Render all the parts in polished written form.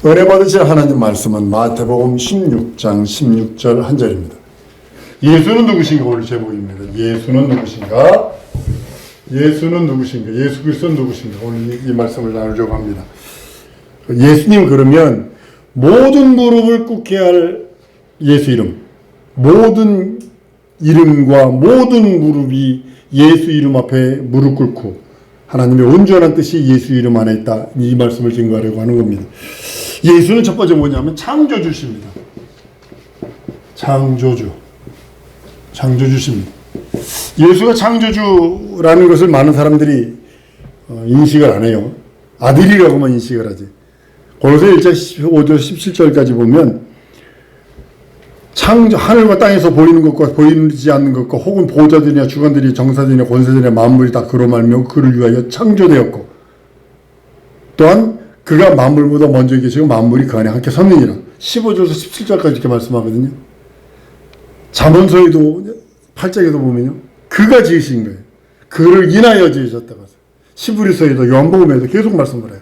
은혜 받으실 하나님 말씀은 마태복음 16장 16절 한 절입니다. 예수는 누구신가? 오늘 제목입니다. 예수는 누구신가? 예수는 누구신가? 예수 그리스도는 누구신가? 오늘 이 말씀을 나누려고 합니다. 예수님 그러면 모든 무릎을 꿇게 할 예수 이름, 모든 이름과 모든 무릎이 예수 이름 앞에 무릎 꿇고 하나님의 온전한 뜻이 예수 이름 안에 있다. 이 말씀을 증거하려고 하는 겁니다. 예수는 첫 번째 뭐냐면 창조주십니다. 창조주십니다. 예수가 창조주라는 것을 많은 사람들이 인식을 안 해요. 아들이라고만 인식을 하지. 골로새 1장 15절 17절까지 보면 하늘과 땅에서 보이는 것과 보이지 않는 것과 혹은 보호자들이나 주관들이 정사들이나 권세들이나 만물이 다 그로 말미암아 그를 위하여 창조되었고 또한 그가 만물보다 먼저 계시고 만물이 그 안에 함께 섰느니라. 15절에서 17절까지 이렇게 말씀하거든요. 잠언서에도 8장에도 보면요. 그가 지으신 거예요. 그를 인하여 지으셨다고 하세요. 시브리서에도 요한복음에도 계속 말씀을 해요.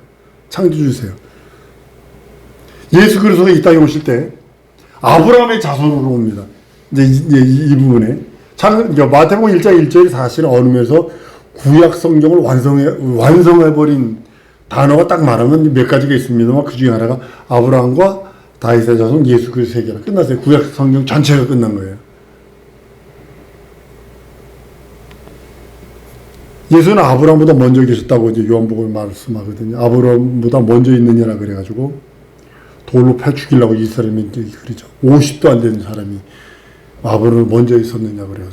창조주세요. 예수 그리스도가 이 땅에 오실 때 아브라함의 자손으로 옵니다. 이제 이 부분에 마태복음 1장 1절이 사실은 언음에서 구약 성경을 완성해버린 단어가 딱 말하면 몇 가지가 있습니다만 그 중에 하나가 아브라함과 다윗의 자손 예수 그리스도 세계라 끝났어요. 구약 성경 전체가 끝난 거예요. 예수는 아브라함보다 먼저 계셨다고 이제 요한복음에 말씀하거든요. 아브라함보다 먼저 있느냐라 그래가지고 돌로 패 죽이려고 이스라엘이 그러죠. 50도 안 되는 사람이 아브라함을 먼저 있었느냐 그래서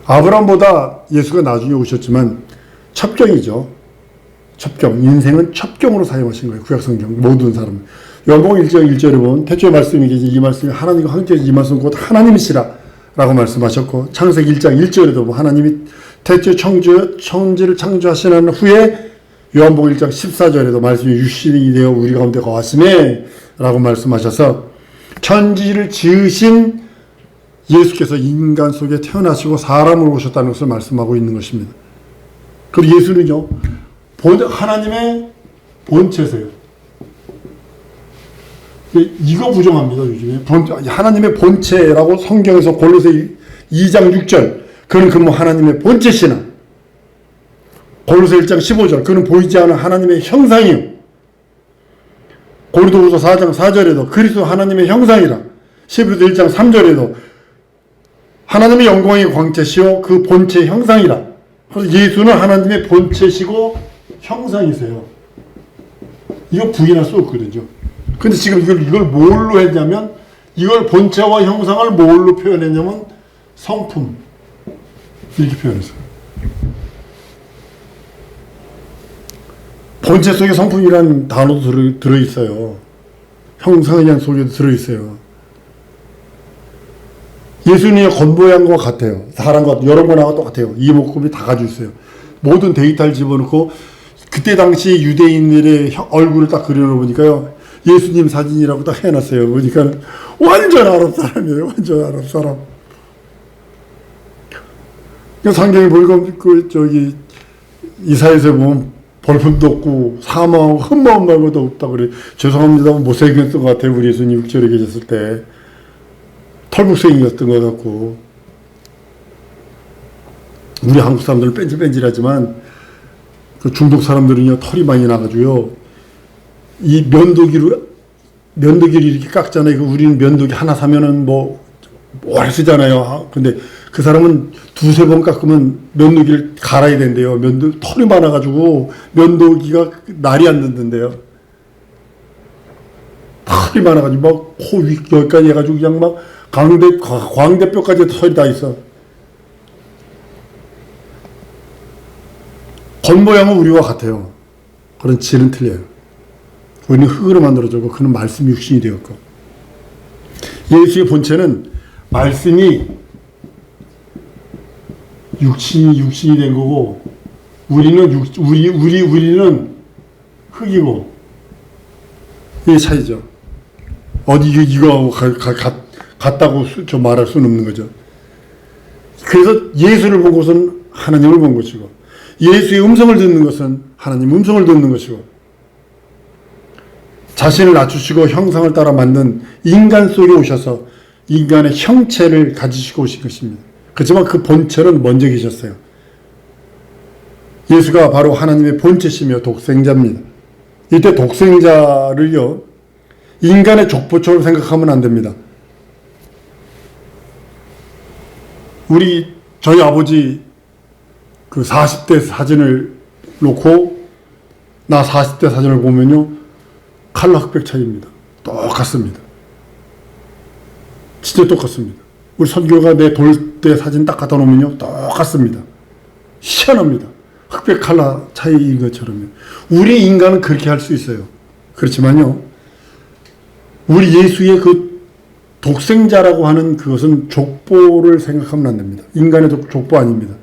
아브라함보다 예수가 나중에 오셨지만 첩경이죠. 첩경, 인생은 첩경으로 사용하신 거예요. 구약성경 모든 사람. 요한복음 1장 1절에 보면 태초의 말씀이 이 말씀이 하나님과 함께 이 말씀 곧 하나님이시라 라고 말씀하셨고 창세기 1장 1절에도 하나님이 태초에 천지를 창조하신 후에 요한복음 1장 14절에도 말씀이 육신이 되어 우리 가운데 거하시네 라고 말씀하셔서 천지를 지으신 예수께서 인간 속에 태어나시고 사람으로 오셨다는 것을 말씀하고 있는 것입니다. 그리고 예수는요 하나님의 본체세요. 이거 부정합니다. 요즘에 하나님의 본체라고 성경에서 골로새 2장 6절 그는 하나님의 본체시나 골로새 1장 15절 그는 보이지 않는 하나님의 형상이요. 고린도후서 4장 4절에도 그리스도 하나님의 형상이라. 히브리서 1장 3절에도 하나님의 영광의 광채시요 그 본체의 형상이라. 그래서 예수는 하나님의 본체시고 형상이세요. 이거 부인할 수 없거든요. 근데 지금 이걸 뭘로 했냐면 이걸 본체와 형상을 뭘로 표현했냐면 성품 이렇게 표현했어요. 본체 속에 성품이라는 단어도 들어있어요. 형상이라는 속에도 들어있어요. 예수님의 겉모양과 같아요. 사람과 여러 번하고 똑같아요. 이목구비 다 가지고 있어요. 모든 데이터를 집어넣고 그때 당시 유대인들의 얼굴을 딱 그려놓으니까요. 예수님 사진이라고 딱 해놨어요. 보니까 완전 아랍 사람이에요. 완전 아랍 사람. 성경에 보니까 이사야서에 보면 벌품도 없고 사망하고 흠마음 말고도 없다 그래. 죄송합니다. 못생겼던 것 같아요. 우리 예수님 6절에 계셨을 때 털북생이었던 것 같고 우리 한국 사람들은 뺀질뺀질하지만 그 중독 사람들은요 털이 많이 나가지고요 이 면도기를 이렇게 깎잖아요. 우리는 면도기 하나 사면은 오래 쓰잖아요. 근데 그 사람은 두세 번 깎으면 면도기를 갈아야 된대요. 털이 많아가지고 면도기가 날이 안 된대요. 털이 많아가지고 코 위 여기까지 해가지고 그냥 광대뼈까지 털이 다 있어. 겉모양은 우리와 같아요. 그런 질은 틀려요. 우리는 흙으로 만들어졌고 그는 말씀이 육신이 되었고 예수의 본체는 말씀이 육신이 된 거고 우리는 흙이고 이게 차이죠. 어디 이거하고 같다고 말할 수는 없는 거죠. 그래서 예수를 본 것은 하나님을 본 것이고 예수의 음성을 듣는 것은 하나님 음성을 듣는 것이고 자신을 낮추시고 형상을 따라 만든 인간 속에 오셔서 인간의 형체를 가지시고 오신 것입니다. 그렇지만 그 본체는 먼저 계셨어요. 예수가 바로 하나님의 본체시며 독생자입니다. 이때 독생자를요, 인간의 족보처럼 생각하면 안 됩니다. 저희 아버지 그 40대 사진을 놓고 나 40대 사진을 보면요, 칼라 흑백 차이입니다. 똑같습니다. 진짜 똑같습니다. 우리 선교가 내 돌 때 사진 딱 갖다 놓으면요, 똑같습니다. 희한합니다. 흑백 칼라 차이인 것처럼요. 우리 인간은 그렇게 할 수 있어요. 그렇지만요, 우리 예수의 그 독생자라고 하는 그것은 족보를 생각하면 안 됩니다. 인간의 족보 아닙니다.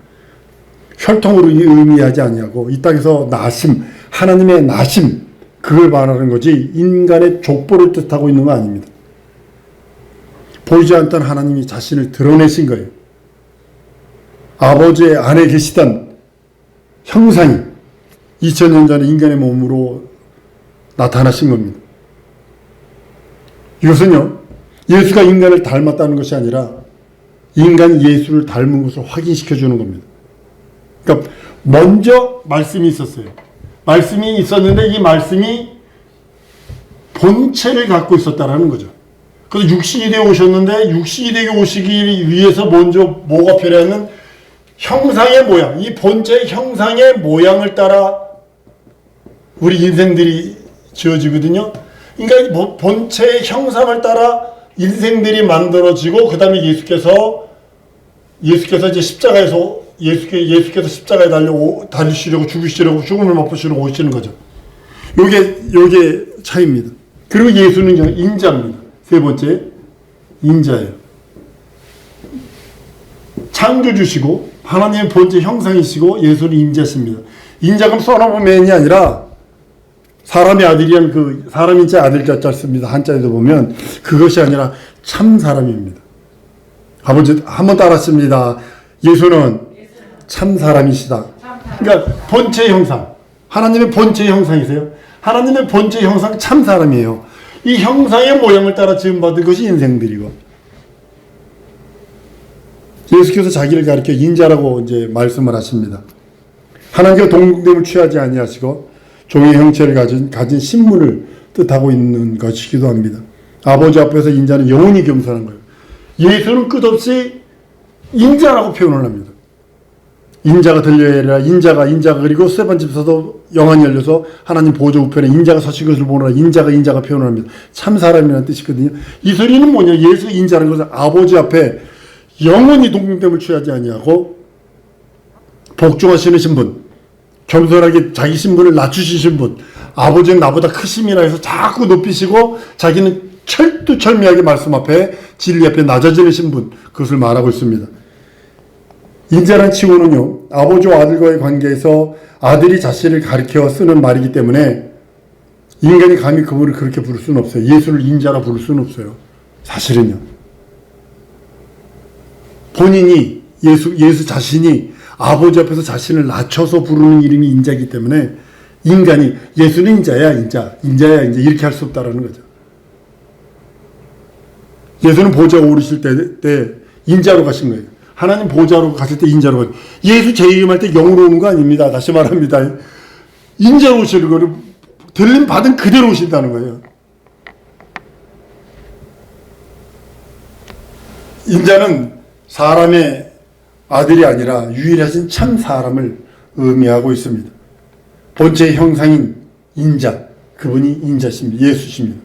혈통으로 의미하지 아니하고 이 땅에서 나심, 하나님의 나심, 그걸 말하는 거지 인간의 족보를 뜻하고 있는 거 아닙니다. 보이지 않던 하나님이 자신을 드러내신 거예요. 아버지의 안에 계시던 형상이 2000년 전에 인간의 몸으로 나타나신 겁니다. 이것은요, 예수가 인간을 닮았다는 것이 아니라 인간이 예수를 닮은 것을 확인시켜 주는 겁니다. 그러니까 먼저 말씀이 있었어요. 말씀이 있었는데 이 말씀이 본체를 갖고 있었다라는 거죠. 그래서 육신이 되어 오셨는데 육신이 되어 오시기 위해서 먼저 뭐가 필요하면 형상의 모양, 이 본체의 형상의 모양을 따라 우리 인생들이 지어지거든요. 그러니까 본체의 형상을 따라 인생들이 만들어지고 그 다음에 예수께서 이제 십자가에서 예수께서 십자가에 달리시려고 죽으시려고 죽음을 맛보시려고 오시는 거죠. 요게 차이입니다. 그리고 예수는 인자입니다. 세 번째, 인자예요. 창조주시고 하나님의 본체 형상이시고 예수는 인자십니다. 인자가 son of man이 아니라 사람의 아들이란 그 사람인자 아들 자자 씁니다. 한자에도 보면 그것이 아니라 참 사람입니다. 아버지 한번 따라했습니다. 예수는 참 사람이시다. 그러니까 본체 형상, 하나님의 본체 형상이세요. 하나님의 본체 형상 참 사람이에요. 이 형상의 모양을 따라 지음받은 것이 인생들이고, 예수께서 자기를 가리켜 인자라고 이제 말씀을 하십니다. 하나님과 동등됨을 취하지 아니하시고 종의 형체를 가진 신분을 뜻하고 있는 것이기도 합니다. 아버지 앞에서 인자는 영원히 겸손한 거예요. 예수는 끝없이 인자라고 표현을 합니다. 인자가 들려야 인자가 그리고 스데반 집사도 영안이 열려서 하나님 보좌 우편에 인자가 서신 것을 보느라 인자가 표현을 합니다. 참 사람이라는 뜻이거든요. 이 소리는 뭐냐? 예수 인자라는 것은 아버지 앞에 영원히 동등됨을 취하지 아니하고 복종하시는 신분, 겸손하게 자기 신분을 낮추시신 분, 아버지는 나보다 크심이라 해서 자꾸 높이시고 자기는 철두철미하게 말씀 앞에 진리 앞에 낮아지는 신분, 그것을 말하고 있습니다. 인자란 칭호는요, 아버지와 아들과의 관계에서 아들이 자신을 가리켜 쓰는 말이기 때문에 인간이 감히 그분을 그렇게 부를 수는 없어요. 예수를 인자라 부를 수는 없어요. 사실은요. 본인이 예수 자신이 아버지 앞에서 자신을 낮춰서 부르는 이름이 인자이기 때문에 인간이 예수는 인자야 이렇게 할 수 없다라는 거죠. 예수는 보좌에 오르실 때 인자로 가신 거예요. 하나님 보좌로 가실 때 인자로 가요. 예수 재림할 때 영으로 오는 거 아닙니다. 다시 말합니다. 인자로 오시는 거를 들림 받은 그대로 오신다는 거예요. 인자는 사람의 아들이 아니라 유일하신 참 사람을 의미하고 있습니다. 본체의 형상인 인자, 그분이 인자십니다. 예수십니다.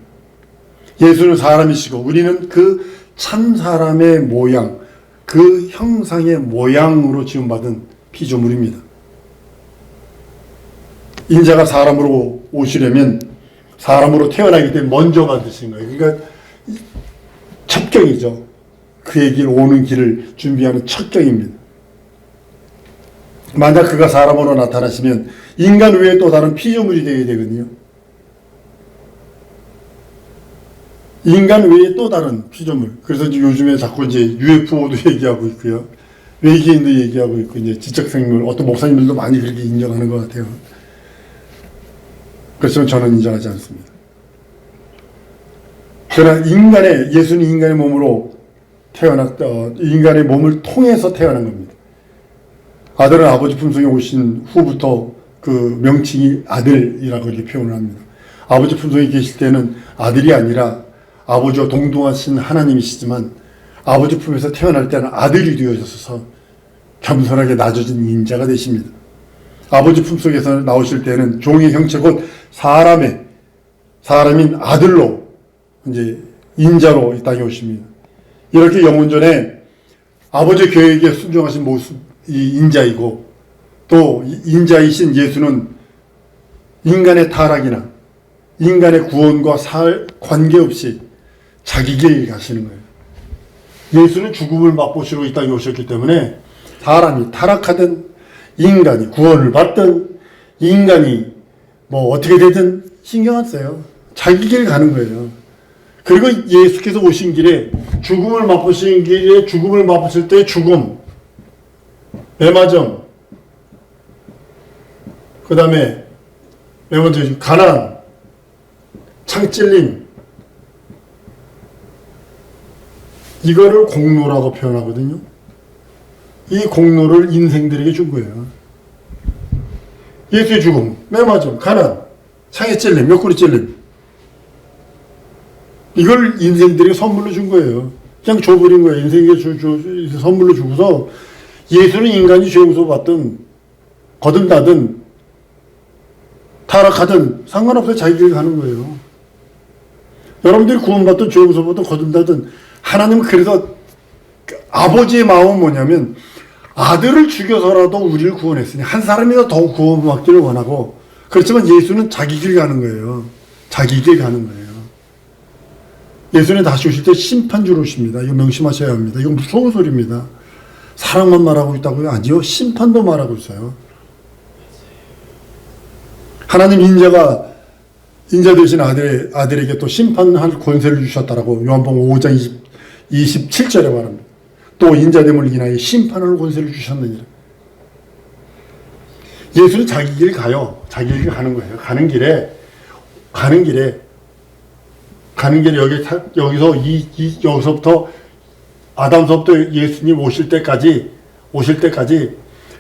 예수는 사람이시고 우리는 그 참 사람의 모양, 그 형상의 모양으로 지음받은 피조물입니다. 인자가 사람으로 오시려면 사람으로 태어나기 때문에 먼저 받으신 거예요. 그러니까 첩경이죠. 그의 길 오는 길을 준비하는 첩경입니다. 만약 그가 사람으로 나타나시면 인간 외에 또 다른 피조물이 되어야 되거든요. 인간 외에 또 다른 피조물. 그래서 요즘에 자꾸 이제 UFO도 얘기하고 있고요. 외계인도 얘기하고 있고, 이제 지적생물, 어떤 목사님들도 많이 그렇게 인정하는 것 같아요. 그렇지만 저는 인정하지 않습니다. 그러나 예수는 인간의 몸으로 인간의 몸을 통해서 태어난 겁니다. 아들은 아버지 품속에 오신 후부터 그 명칭이 아들이라고 이렇게 표현을 합니다. 아버지 품속에 계실 때는 아들이 아니라 아버지와 동등하신 하나님이시지만 아버지 품에서 태어날 때는 아들이 되어져서 겸손하게 낮아진 인자가 되십니다. 아버지 품속에서 나오실 때는 종의 형체 곧 사람인 아들로 이제 인자로 이 땅에 오십니다. 이렇게 영원전에 아버지 계획에 순종하신 모습 이 인자이고 또 인자이신 예수는 인간의 타락이나 인간의 구원과 관계없이 자기 길 가시는 거예요. 예수는 죽음을 맛보시러 이 땅에 오셨기 때문에 사람이 타락하든 인간이 구원을 받든 인간이 뭐 어떻게 되든 신경 안 써요. 자기 길 가는 거예요. 그리고 예수께서 오신 길에 죽음을 맛보신 길에 죽음을 맛보실 때 죽음, 매맞음, 그 다음에 맨 먼저 가난, 창찔림, 이거를 공로라고 표현하거든요. 이 공로를 인생들에게 준 거예요. 예수의 죽음, 매맞음, 가난, 창에 찔림, 옆구리 찔림, 이걸 인생들에게 선물로 준 거예요. 그냥 줘버린 거예요. 인생에게 선물로 주고서 예수는 인간이 죄 용서받든 거듭나든 타락하든 상관없어요. 자기 길 가는 거예요. 여러분들이 구원받든 죄 용서받든 거듭나든 하나님은 그래서 아버지의 마음은 뭐냐면 아들을 죽여서라도 우리를 구원했으니 한 사람이라도 더 구원받기를 원하고, 그렇지만 예수는 자기 길 가는 거예요. 자기 길 가는 거예요. 예수는 다시 오실 때 심판주로 오십니다. 이거 명심하셔야 합니다. 이건 무서운 소리입니다. 사랑만 말하고 있다고요? 아니요. 심판도 말하고 있어요. 하나님 인자 되신 아들에게 또 심판할 권세를 주셨다라고 요한복음 5장 27절에 말합니다. 또 인자됨을 인하여 심판할 권세를 주셨느니라. 예수는 자기 길 가요. 자기 길 가는 거예요. 가는 길에 여기서부터 아담서부터 예수님 오실 때까지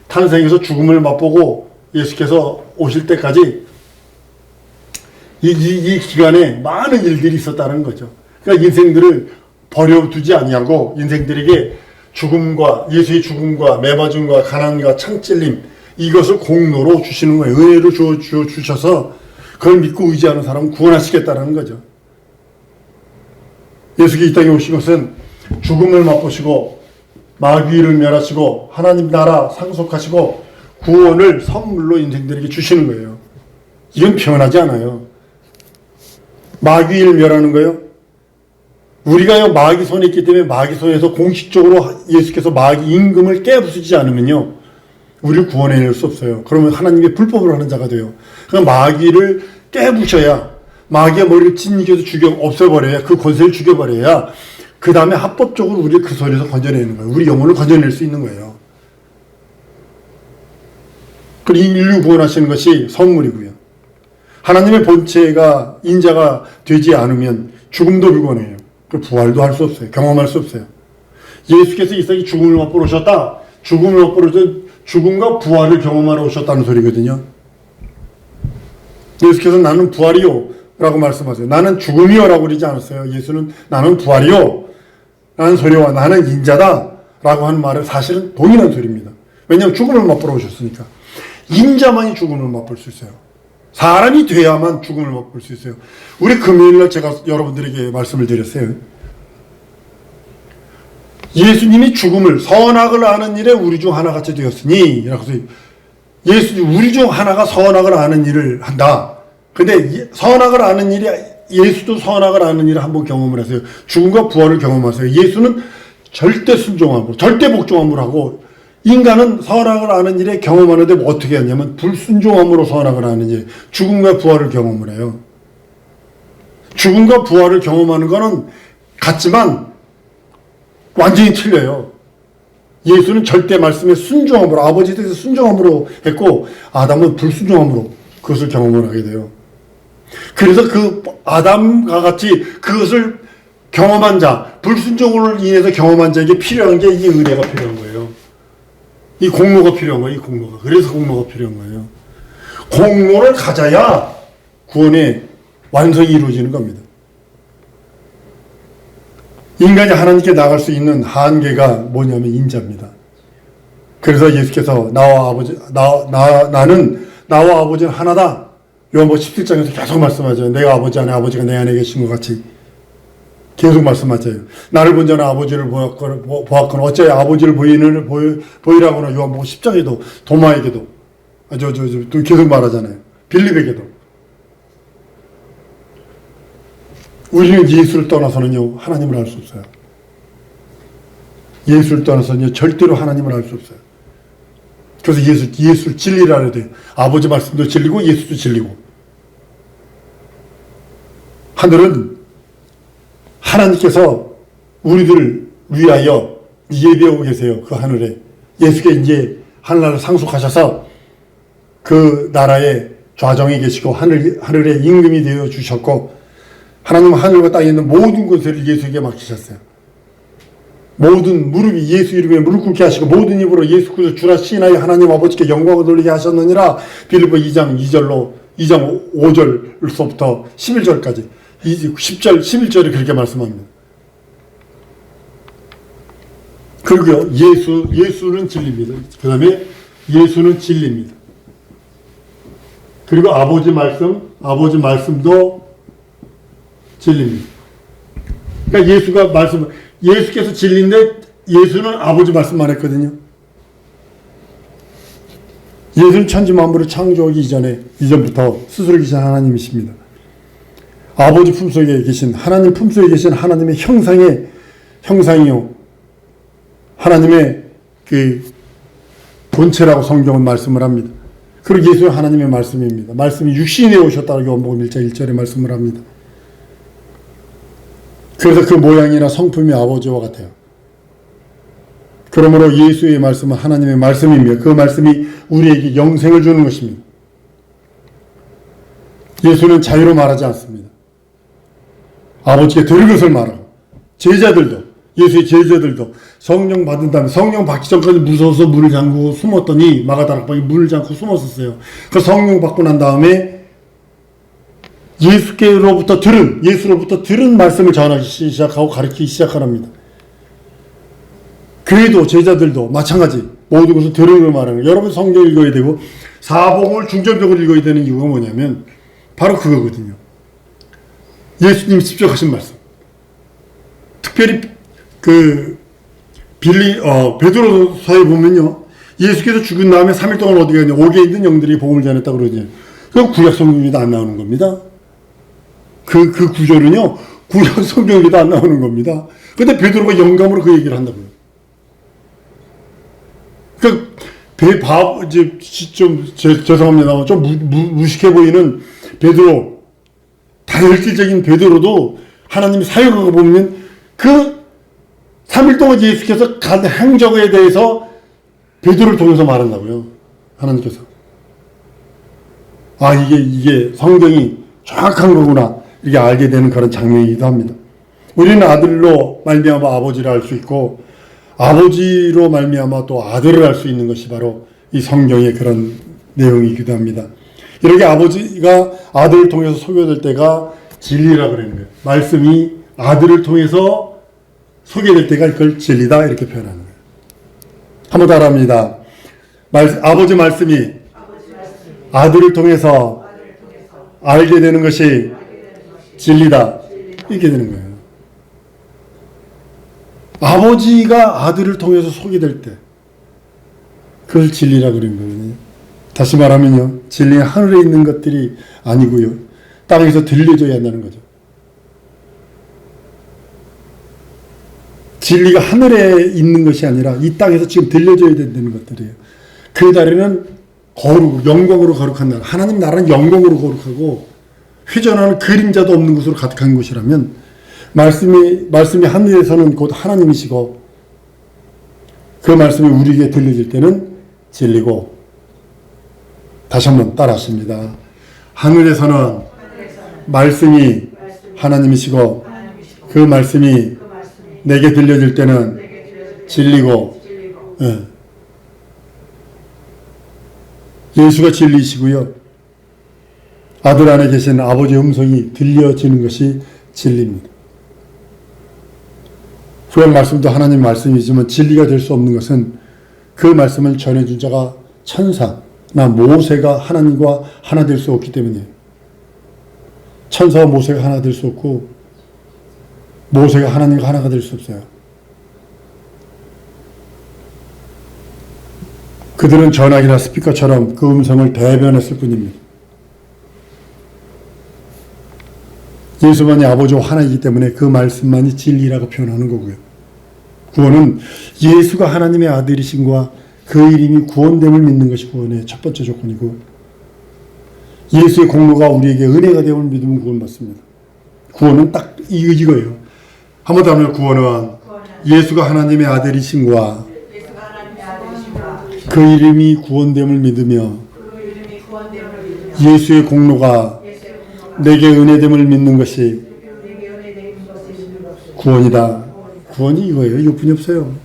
탄생에서 죽음을 맛보고 예수께서 오실 때까지 이 기간에 많은 일들이 있었다는 거죠. 그러니까 인생들을 버려두지 아니하고 인생들에게 예수의 죽음과 매맞음과 가난과 창찔림, 이것을 공로로 주시는 거예요. 은혜로 주셔서 그걸 믿고 의지하는 사람은 구원하시겠다는 거죠. 예수께서 이 땅에 오신 것은 죽음을 맛보시고 마귀를 멸하시고 하나님 나라 상속하시고 구원을 선물로 인생들에게 주시는 거예요. 이건 변하지 않아요. 마귀를 멸하는 거예요. 우리가요 마귀 손에 있기 때문에 마귀 손에서 공식적으로 예수께서 마귀 임금을 깨부수지 않으면요 우리를 구원해낼 수 없어요. 그러면 하나님의 불법을 하는 자가 돼요. 그러니까 마귀를 깨부셔야, 마귀의 머리를 찢겨서 없애버려야, 그 권세를 죽여버려야 그 다음에 합법적으로 우리를 그 손에서 건져내는 거예요. 우리 영혼을 건져낼 수 있는 거예요. 그리고 인류 구원하시는 것이 선물이고요. 하나님의 본체가 인자가 되지 않으면 죽음도 불가능해요. 부활도 할 수 없어요. 경험할 수 없어요. 예수께서 이 땅에 죽음을 맛보러 오셨다. 죽음을 맛보러 죽음과 부활을 경험하러 오셨다는 소리거든요. 예수께서 나는 부활이요 라고 말씀하세요. 나는 죽음이요 라고 그러지 않았어요. 예수는 나는 부활이요 라는 소리와 나는 인자다 라고 하는 말은 사실은 동일한 소리입니다. 왜냐하면 죽음을 맛보러 오셨으니까. 인자만이 죽음을 맛볼 수 있어요. 사람이 돼야만 죽음을 맛볼 수 있어요. 우리 금요일날 제가 여러분들에게 말씀을 드렸어요. 예수님이 죽음을, 선악을 아는 일에 우리 중 하나같이 되었으니, 라고 해서 우리 중 하나가 선악을 아는 일을 한다. 근데 선악을 아는 일이, 예수도 선악을 아는 일을 한번 경험을 하세요. 죽음과 부활을 경험하세요. 예수는 절대 순종함으로, 절대 복종함으로 하고, 인간은 선악을 아는 일에 경험하는데 뭐 어떻게 하냐면 불순종함으로 선악을 아는 일, 죽음과 부활을 경험을 해요. 죽음과 부활을 경험하는 거는 같지만 완전히 틀려요. 예수는 절대 말씀에 순종함으로, 아버지에 대해서 순종함으로 했고 아담은 불순종함으로 그것을 경험을 하게 돼요. 그래서 그 아담과 같이 그것을 경험한 자, 불순종으로 인해서 경험한 자에게 필요한 게 이 은혜가 필요한 거예요. 이 공로가 필요한 거예요. 이 공로가. 그래서 공로가 필요한 거예요. 공로를 가져야 구원의 완성이 이루어지는 겁니다. 인간이 하나님께 나갈 수 있는 한계가 뭐냐면 인자입니다. 그래서 예수께서 나는 나와 아버지는 하나다. 요한복음 17장에서 계속 말씀하죠. 내가 아버지 안에 아버지가 내 안에 계신 것 같이 계속 말씀하세요. 나를 본 자는 아버지를 보았거나 어찌하여 아버지를 보이라거나 요한복음 10장에도 도마에게도 또 계속 말하잖아요. 빌립에게도. 우리는 예수를 떠나서는요 하나님을 알 수 없어요. 예수를 떠나서는요 절대로 하나님을 알 수 없어요. 그래서 예수를 진리라 해야 돼요. 아버지 말씀도 진리고 예수도 진리고. 하늘은 하나님께서 우리들을 위하여 예배하고 계세요. 그 하늘에. 예수께 이제 하늘나라를 상속하셔서 그 나라의 좌정에 계시고 하늘의 임금이 되어 주셨고 하나님은 하늘과 땅에 있는 모든 것을 예수에게 맡기셨어요. 모든 무릎이 예수 이름에 무릎 꿇게 하시고 모든 입으로 예수 그리스도 주라 시인하여 하나님 아버지께 영광을 돌리게 하셨느니라. 빌립보 2장 5절로부터 11절까지 10절 11절에 그렇게 말씀합니다. 그리고 예수는 진리입니다. 그 다음에 예수는 진리입니다. 그리고 아버지 말씀도 진리입니다. 그러니까 예수께서 진리인데 예수는 아버지 말씀만 했거든요. 예수는 천지 만물을 창조하기 이전부터 스스로 계신 하나님이십니다. 아버지 품속에 계신 하나님 품속에 계신 하나님의 형상이요. 하나님의 그 본체라고 성경은 말씀을 합니다. 그리고 예수는 하나님의 말씀입니다. 말씀이 육신에 오셨다고 요한복음 1장 1절에 말씀을 합니다. 그래서 그 모양이나 성품이 아버지와 같아요. 그러므로 예수의 말씀은 하나님의 말씀이며 그 말씀이 우리에게 영생을 주는 것입니다. 예수는 자유로 말하지 않습니다. 아버지께 들은 것을 말하고 예수의 제자들도 성령 받은 다음에 성령 받기 전까지 무서워서 문을 잠그고 숨었더니 마가다락방에 문을 잠그고 숨었었어요. 그 성령 받고 난 다음에 예수로부터 들은 말씀을 전하기 시작하고 가르치기 시작합니다. 교회도 제자들도 마찬가지 모든 것을 들은 걸 말하는 거예요. 여러분 성경 읽어야 되고 사복음을 중점적으로 읽어야 되는 이유가 뭐냐면 바로 그거거든요. 예수님이 직접 하신 말씀. 특별히 베드로서에 보면요. 예수께서 죽은 다음에 3일 동안 어디 갔냐. 옥에 있는 영들이 복음을 전했다고 그러죠. 그건 구약 성경에도 안 나오는 겁니다. 그 구절은요. 구약 성경에도 안 나오는 겁니다. 근데 베드로가 영감으로 그 얘기를 한다고요. 죄송합니다. 좀 무식해 보이는 베드로, 다혈질적인 베드로도 하나님의 사역을 보면 그 3일 동안 예수께서 간 행적에 대해서 베드로를 통해서 말한다고요. 하나님께서. 이게 성경이 정확한 거구나. 이렇게 알게 되는 그런 장면이기도 합니다. 우리는 아들로 말미암아 아버지를 알 수 있고 아버지로 말미암아 또 아들을 알 수 있는 것이 바로 이 성경의 그런 내용이기도 합니다. 이렇게 아버지가 아들을 통해서 소개될 때가 진리라 그러는 거예요. 말씀이 아들을 통해서 소개될 때가 그걸 진리다 이렇게 표현하는 거예요. 한번 따라합니다. 아버지 말씀이 아들을 통해서 알게 되는 것이 진리다 이렇게 되는 거예요. 아버지가 아들을 통해서 소개될 때 그걸 진리라 그런 거거든요. 다시 말하면요. 진리는 하늘에 있는 것들이 아니고요. 땅에서 들려줘야 한다는 거죠. 진리가 하늘에 있는 것이 아니라 이 땅에서 지금 들려줘야 된다는 것들이에요. 그 날에는 영광으로 거룩한 날. 하나님 나라는 영광으로 거룩하고 회전하는 그림자도 없는 곳으로 가득한 곳이라면 말씀이 하늘에서는 곧 하나님이시고 그 말씀이 우리에게 들려질 때는 진리고 다시 한번 따라하십니다. 하늘에서는 말씀이 하나님이시고 그 말씀이 내게 들려질 때는 진리고, 예. 예수가 진리시고요. 아들 안에 계신 아버지의 음성이 들려지는 것이 진리입니다. 구약 말씀도 하나님 말씀이지만 진리가 될 수 없는 것은 그 말씀을 전해준 자가 천사나 모세가 하나님과 하나 될 수 없기 때문이에요. 천사와 모세가 하나 될 수 없고 모세가 하나님과 하나가 될 수 없어요. 그들은 전화기나 스피커처럼 그 음성을 대변했을 뿐입니다. 예수만이 아버지와 하나이기 때문에 그 말씀만이 진리라고 표현하는 거고요. 구원은 예수가 하나님의 아들이신과 그 이름이 구원됨을 믿는 것이 구원의 첫 번째 조건이고, 예수의 공로가 우리에게 은혜가 되음을 믿으면 구원받습니다. 구원은 딱 이거예요. 한 번 더 하면 구원은 예수가 하나님의 아들이신과 그 이름이 구원됨을 믿으며 예수의 공로가 내게 은혜됨을 믿는 것이 구원이다. 구원이 이거예요. 이것뿐이 없어요.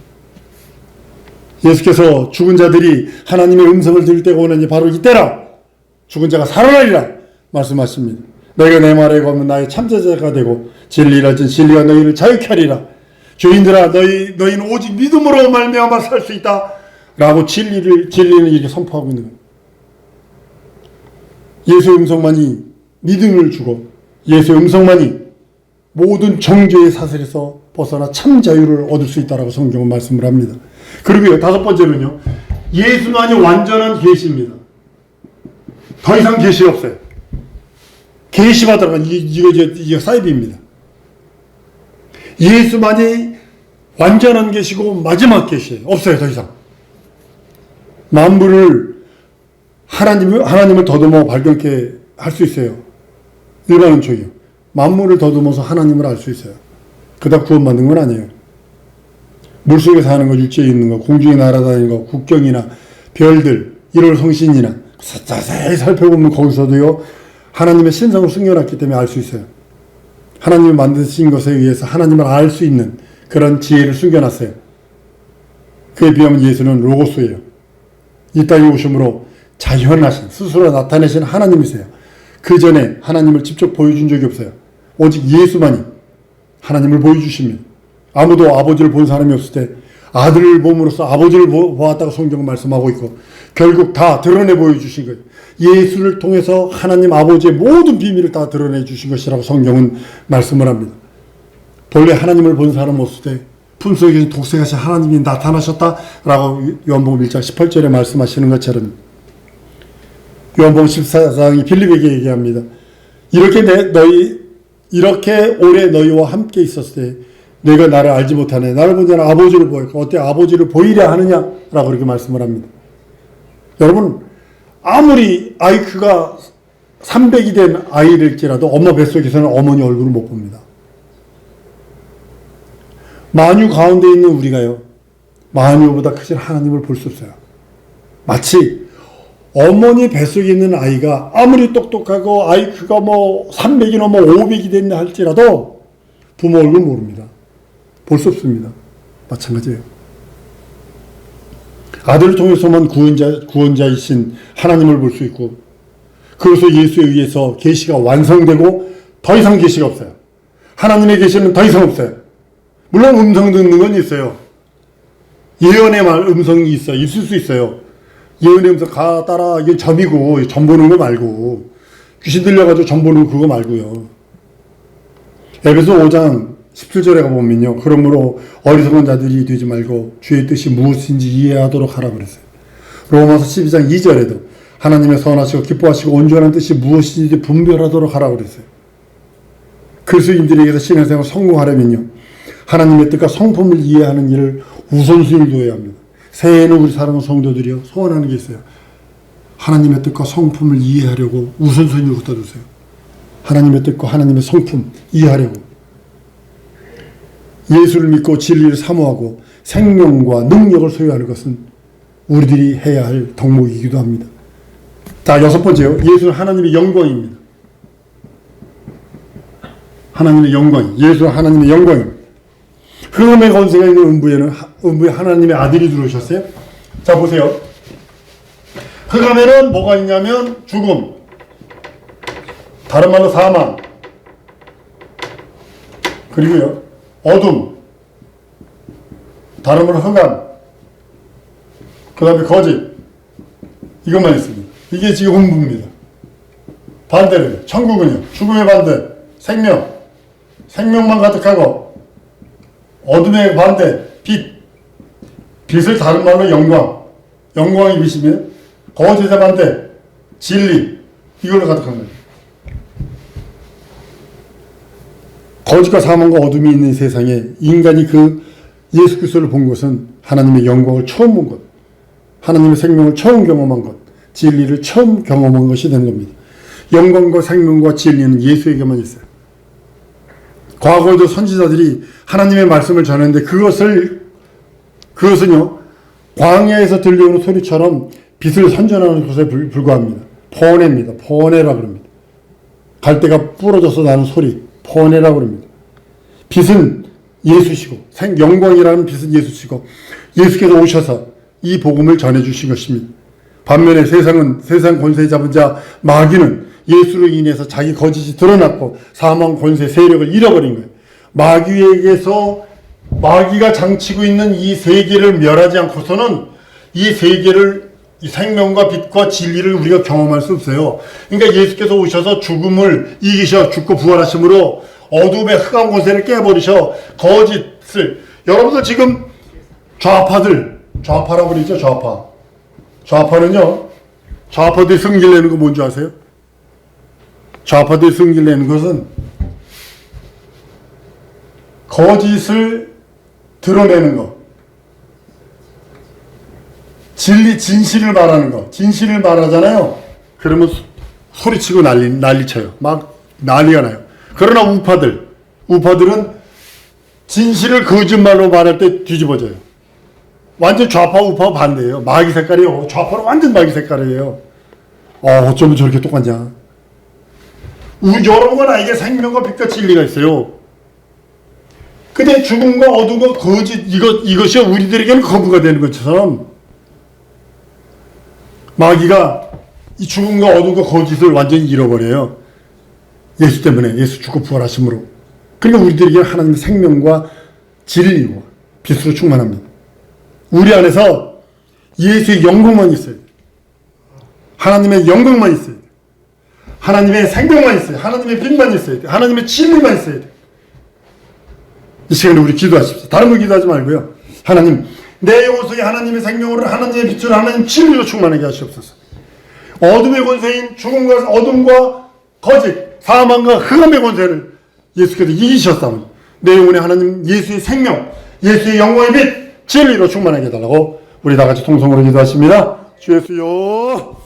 예수께서 죽은 자들이 하나님의 음성을 들을 때가 오나니 바로 이때라 죽은 자가 살아나리라 말씀하십니다. 너희가 내 말에 거하면 나의 참제자가 되고 진리라 진 진리가 너희를 자유케 하리라. 죄인들아 너희는 오직 믿음으로 말미암아 살 수 있다 라고 진리는 이렇게 선포하고 있는 거예요. 예수의 음성만이 믿음을 주고 예수의 음성만이 모든 정죄의 사슬에서 벗어나 참 자유를 얻을 수 있다라고 성경은 말씀을 합니다. 그리고요, 다섯 번째는요, 예수만이 완전한 계시입니다. 더 이상 계시 없어요. 계시가 들어간 이거 사이비입니다. 예수만이 완전한 계시고 마지막 계시예요. 없어요, 더 이상. 만물을 하나님을 더듬어 발견케 할 수 있어요. 일반론적이요. 만물을 더듬어서 하나님을 알 수 있어요. 그다 구원받는 건 아니에요. 물속에 사는 거, 육지에 있는 거, 공중에 날아다니는 거, 국경이나 별들, 1월 성신이나 자세히 살펴보면 거기서도요, 하나님의 신성을 숨겨놨기 때문에 알 수 있어요. 하나님이 만드신 것에 의해서 하나님을 알 수 있는 그런 지혜를 숨겨놨어요. 그에 비하면 예수는 로고스예요. 이 땅에 오심으로 자현하신, 스스로 나타내신 하나님이세요. 그 전에 하나님을 직접 보여준 적이 없어요. 오직 예수만이 하나님을 보여주십니다. 아무도 아버지를 본 사람이 없을 때 아들을 봄으로써 아버지를 보았다고 성경은 말씀하고 있고, 결국 다 드러내 보여주신 거예요. 예수를 통해서 하나님 아버지의 모든 비밀을 다 드러내 주신 것이라고 성경은 말씀을 합니다. 본래 하나님을 본 사람 없을 때 품속에 계신 독생하신 하나님이 나타나셨다라고 요한복음 1장 18절에 말씀하시는 것처럼, 요한복음 14장이 빌립에게 얘기합니다. 이렇게 오래 너희와 함께 있었을 때 너희가 나를 알지 못하네. 나를 본 자는 아버지를 보였고 어때 아버지를 보이려 하느냐라고 그렇게 말씀을 합니다. 여러분, 아무리 IQ가 300이 된 아이일지라도 엄마 뱃속에서는 어머니 얼굴을 못 봅니다. 만유 가운데 있는 우리가요, 만유보다 크신 하나님을 볼 수 없어요. 마치 어머니 뱃속에 있는 아이가 아무리 똑똑하고 IQ가 300이나 500이 된다 할지라도 부모 얼굴 모릅니다. 볼 수 없습니다. 마찬가지예요. 아들을 통해서만 구원자이신 하나님을 볼 수 있고, 그래서 예수에 의해서 계시가 완성되고 더 이상 계시가 없어요. 하나님의 계시는 더 이상 없어요. 물론 음성 듣는 건 있어요. 예언의 음성이 있을 수 있어요. 예언의 음성 따라 이게 점이고 점 보는 거 말고, 귀신 들려가지고 점 보는 거 그거 말고요. 에베소 5장 17절에 가보면요, 그러므로 어리석은 자들이 되지 말고 주의 뜻이 무엇인지 이해하도록 하라 그랬어요. 로마서 12장 2절에도 하나님의 선하시고 기뻐하시고 온전한 뜻이 무엇인지 분별하도록 하라 그랬어요. 그리스도인들에게서 신앙생활 성공하려면요, 하나님의 뜻과 성품을 이해하는 일을 우선순위를 둬야 합니다. 새해에는 우리 사랑하는 성도들이요, 소원하는 게 있어요. 하나님의 뜻과 성품을 이해하려고 우선순위를 갖다 두세요. 하나님의 뜻과 하나님의 성품 이해하려고. 예수를 믿고 진리를 사모하고 생명과 능력을 소유하는 것은 우리들이 해야 할 덕목이기도 합니다. 자, 여섯 번째요. 예수는 하나님의 영광입니다. 하나님의 영광, 예수 하나님의 영광입니다. 흑암의 권세가 있는 음부에 하나님의 아들이 들어오셨어요. 자, 보세요. 흑암에는 뭐가 있냐면 죽음, 다른 말로 사망, 그리고요 어둠, 다른 말로 흑암, 그 다음에 거짓, 이것만 있습니다. 이게 지금 음부입니다. 반대로 천국은요, 죽음의 반대 생명, 생명만 가득하고, 어둠의 반대 빛, 빛을 다른 말로 영광, 영광이 빛이면 거짓의 반대 진리, 이걸로 가득한 거예요. 거짓과 사망과 어둠이 있는 세상에 인간이 그 예수 그리스도를 본 것은 하나님의 영광을 처음 본 것, 하나님의 생명을 처음 경험한 것, 진리를 처음 경험한 것이 되는 겁니다. 영광과 생명과 진리는 예수에게만 있어요. 과거에도 선지자들이 하나님의 말씀을 전했는데 그것은요 광야에서 들려오는 소리처럼 빛을 선전하는 것에 불과합니다. 번뇌입니다. 번뇌라 그럽니다. 갈대가 부러져서 나는 소리, 번뇌라 그럽니다. 빛은 예수시고 영광이라는 빛은 예수시고 예수께서 오셔서 이 복음을 전해주신 것입니다. 반면에 세상 권세 잡은 자 마귀는 예수로 인해서 자기 거짓이 드러났고 사망 권세 세력을 잃어버린 거예요. 마귀가 장치고 있는 이 세계를 멸하지 않고서는 이 세계를 이 생명과 빛과 진리를 우리가 경험할 수 없어요. 그러니까 예수께서 오셔서 죽음을 이기셔 죽고 부활하심으로 어둠의 흑암 권세를 깨버리셔 거짓을, 여러분들 지금 좌파라고 그러죠. 좌파는요, 좌파들이 승질 내는 거 뭔지 아세요? 좌파들이 승질 내는 것은 거짓을 드러내는 거, 진실을 말하는 거, 진실을 말하잖아요. 그러면 소리치고 난리쳐요. 막 난리가 나요. 그러나 우파들은 진실을 거짓말로 말할 때 뒤집어져요. 완전 좌파 우파 반대예요. 마귀 색깔이요. 좌파는 완전 마귀 색깔이에요. 어쩌면 저렇게 똑같냐. 여러분과 나에게 생명과 빛과 진리가 있어요. 근데 죽음과 어둠과 거짓, 이것이 우리들에게는 거부가 되는 것처럼 마귀가 이 죽음과 어둠과 거짓을 완전히 잃어버려요. 예수 때문에, 예수 죽고 부활하심으로. 그러니까 우리들에게 하나님의 생명과 진리와 빛으로 충만합니다. 우리 안에서 예수의 영광만 있어야 돼. 하나님의 영광만 있어야 돼. 하나님의 생명만 있어야 돼. 하나님의 빛만 있어야 돼. 하나님의 진리만 있어야 돼. 이 시간에 우리 기도하십시오. 다른 거 기도하지 말고요. 하나님, 내 영혼 속에 하나님의 생명으로, 하나님의 빛으로, 하나님 진리로 충만하게 하시옵소서. 어둠의 권세인 죽음과 어둠과 거짓, 사망과 흑암의 권세를 예수께서 이기셨사오니 내 영혼에 하나님 예수의 생명, 예수의 영광의 빛, 진리로 충만하게 해달라고 우리 다 같이 통성으로 기도하십니다. 주 예수요.